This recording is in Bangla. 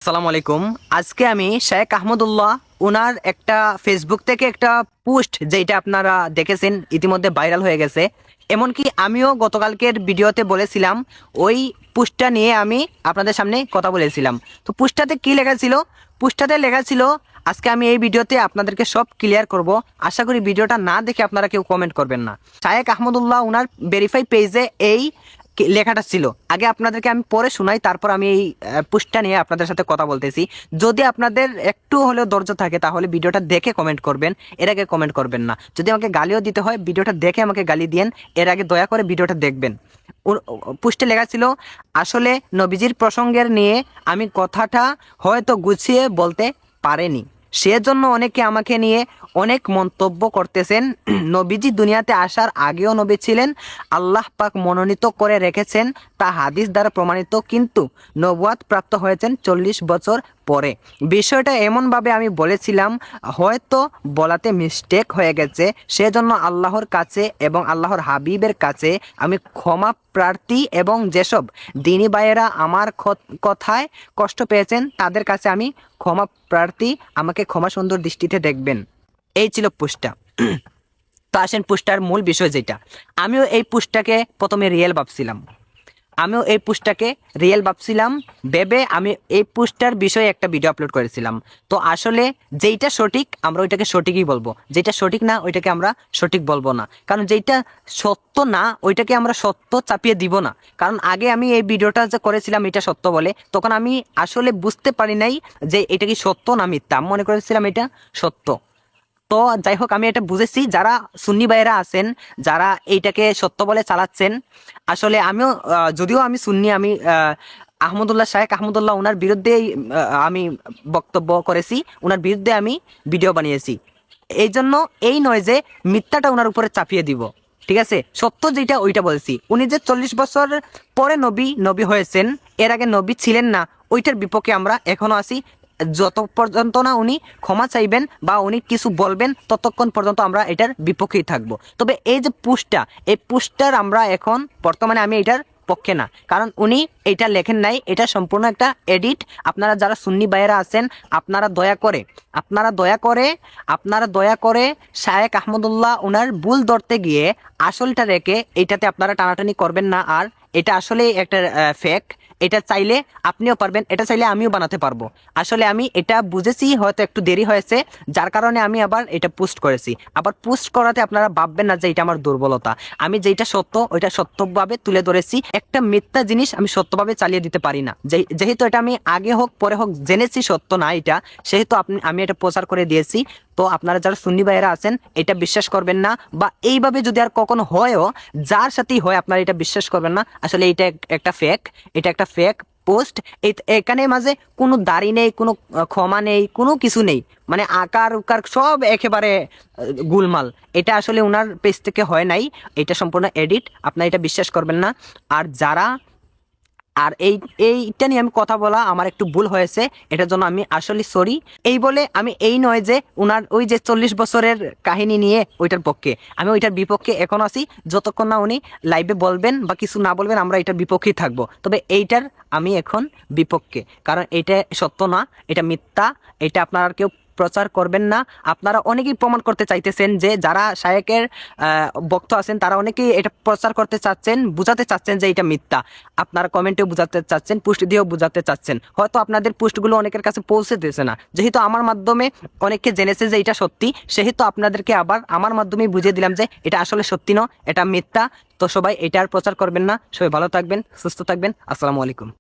আসসালামু আলাইকুম। আজকে আমি শেখ আহমদুল্লাহ ওনার একটা ফেসবুক থেকে একটা পোস্ট যেটা আপনারা দেখেছেন ইতিমধ্যে ভাইরাল হয়ে গেছে। এমনকি আমিও গতকালকের ভিডিওতে বলেছিলাম, ওই পোস্টটা নিয়ে আমি আপনাদের সামনে কথা বলেছিলাম। তো পোস্টটাতে কি লেখা ছিল? পোস্টটাতে লেখা ছিল, আজকে আমি এই ভিডিওতে আপনাদেরকে সব ক্লিয়ার করব। আশা করি ভিডিওটা না দেখে আপনারা কেউ কমেন্ট করবেন না। শেখ আহমদুল্লাহ ওনার ভেরিফাই পেজে এই লেখাটা ছিল। আগে আপনাদেরকে আমি পড়ে শোনাই, তারপর আমি এই পোস্টটা নিয়ে আপনাদের সাথে কথা বলতেছি। যদি আপনাদের একটু হলেও ধৈর্য থাকে তাহলে ভিডিওটা দেখে কমেন্ট করবেন, এর আগে কমেন্ট করবেন না। যদি আমাকে গালিও দিতে হয়, ভিডিওটা দেখে আমাকে গালি দিয়েন, এর আগে দয়া করে ভিডিওটা দেখবেন। পোস্টে লেখা ছিল, আসলে নবীজির প্রসঙ্গের নিয়ে আমি কথাটা হয়তো গুছিয়ে বলতে পারেনি, সেজন্য অনেকে আমাকে নিয়ে অনেক মন্তব্য করতেছেন। নবীজি দুনিয়াতে আসার আগেও নবী ছিলেন, আল্লাহ পাক মনোনীত করে রেখেছেন, তা হাদিস দ্বারা প্রমাণিত, কিন্তু নবুয়াত প্রাপ্ত হয়েছেন 40 বছর পরে। বিষয়টা এমনভাবে আমি বলেছিলাম, হয়তো বলাতে মিস্টেক হয়ে গেছে, সেজন্য আল্লাহর কাছে এবং আল্লাহর হাবিবের কাছে আমি ক্ষমা প্রার্থী, এবং যেসব দিনী ভাইয়েরা আমার কথায় কষ্ট পেয়েছেন তাদের কাছে আমি ক্ষমা প্রার্থী, আমাকে ক্ষমা সুন্দর দৃষ্টিতে দেখবেন। এই ছিল পোস্টটা। তো আসেন পোস্টটার মূল বিষয় যেটা, আমিও এই পোস্টটাকে প্রথমে রিয়েল ভাবছিলাম, ভেবে আমি এই পোস্টটার বিষয়ে একটা ভিডিও আপলোড করেছিলাম। তো আসলে যেইটা সঠিক আমরা ওইটাকে সঠিকই বলবো, যেটা সঠিক না ওইটাকে আমরা সঠিক বলবো না। কারণ যেইটা সত্য না ওইটাকে আমরা সত্য চাপিয়ে দিব না। কারণ আগে আমি এই ভিডিওটা যে করেছিলাম এটা সত্য বলে, তখন আমি আসলে বুঝতে পারি নাই যে এটা কি সত্য না মিথ্যা। আমি মনে করেছিলাম এটা সত্য। তো যাই হোক, আমি এটা বুঝেছি, যারা সুন্নি ভাইয়েরা আছেন, যারা এইটাকে সত্য বলে চালাচ্ছেন, আসলে আমিও যদিও আমি সুন্নি, আমি শেখ আহমদুল্লাহ ওনার বিরুদ্ধেই আমি বক্তব্য করেছি, ওনার বিরুদ্ধে আমি ভিডিও বানিয়েছি। এই জন্য এই নয় যে মিথ্যাটা ওনার উপরে চাপিয়ে দিব, ঠিক আছে? সত্য যেটা ওইটা বলছি। উনি যে 40 বছর পরে নবী হয়েছেন, এর আগে নবী ছিলেন না, ওইটার বিপক্ষে আমরা এখনো আছি। যত পর্যন্ত না উনি ক্ষমা চাইবেন বা উনি কিছু বলবেন, ততক্ষণ পর্যন্ত আমরা এটার বিপক্ষেই থাকবো। তবে এই যে এই পোস্টটার আমরা এখন বর্তমানে আমি এটার পক্ষে না, কারণ উনি এটা লেখেন নাই, এটা সম্পূর্ণ একটা এডিট। আপনারা যারা সুন্নি ভাইয়েরা আছেন, আপনারা দয়া করে শায়েখ আহমদুল্লাহ ওনার ভুল ধরতে গিয়ে আসলটা রেখে এটাতে আপনারা টানাটানি করবেন না। আর এটা আসলে একটা ফেক। এটা চাইলে আপনিও পারবেন, এটা চাইলে আমিও বানাতে পারবো। আসলে আমি এটা বুঝেছি, হয়তো একটু দেরি হয়েছে, যার কারণে আমি আবার এটা পোস্ট করেছি। আবার পোস্ট করাতে আপনারা ভাববেন না যে এটা আমার দুর্বলতা। আমি যেটা সত্য ওইটা সত্যভাবে তুলে ধরেছি। একটা মিথ্যা জিনিস আমি সত্যভাবে চালিয়ে দিতে পারি না। যেহেতু এটা আমি আগে হোক পরে হোক জেনেছি সত্য না এটা, সেহেতু আমি এটা প্রচার করে দিয়েছি। তো আপনারা যারা সুন্নি ভাইয়েরা আছেন এটা বিশ্বাস করবেন না, বা এইভাবে যদি আর কখনো হয়ও, যার সাথেই হয় আপনারা এটা বিশ্বাস করবেন না। আসলে এটা একটা ফেক পোস্ট। এখানে মাঝে কোনো দাড়ি নেই, কোনো ক্ষমা নেই, কোনো কিছু নেই, মানে আকার উকার সব একেবারে গুলমাল। এটা আসলে ওনার পেজ থেকে হয় নাই, এটা সম্পূর্ণ এডিট, আপনারা এটা বিশ্বাস করবেন না। আর যারা এইটা নিয়ে আমি কথা বলা আমার একটু ভুল হয়েছে, এটার জন্য আমি আসলে সরি। এই বলে আমি এই নয় যে উনার ওই যে 40 বছরের কাহিনী নিয়ে ওইটার পক্ষে, আমি ওইটার বিপক্ষে এখন আছি। যতক্ষণ না উনি লাইভে বলবেন বা কিছু না বলবেন, আমরা এটার বিপক্ষেই থাকবো। তবে এইটার আমি এখন বিপক্ষে, কারণ এটা সত্য না, এটা মিথ্যা। এটা আপনারা কেউ প্রচার করবেন না। আপনারা অনেকেই প্রমাণ করতে চাইতেছেন, যে যারা শায়েকের ভক্ত আছেন তারা অনেকেই এটা প্রচার করতে চাচ্ছেন, বুঝাতে চাচ্ছেন যে এটা মিথ্যা। আপনারা কমেন্টেও বুঝাতে চাচ্ছেন, পোস্ট দিয়েও বুঝাতে চাচ্ছেন। হয়তো আপনাদের পোস্টগুলো অনেকের কাছে পৌঁছে দিয়েছে না, যেহেতু আমার মাধ্যমে অনেকে জেনেছে যে এটা সত্যি, সেহেতু আপনাদেরকে আবার আমার মাধ্যমেই বুঝিয়ে দিলাম যে এটা আসলে সত্যি নয়, এটা মিথ্যা। তো সবাই এটা আর প্রচার করবেন না। সবাই ভালো থাকবেন, সুস্থ থাকবেন। আসসালামু আলাইকুম।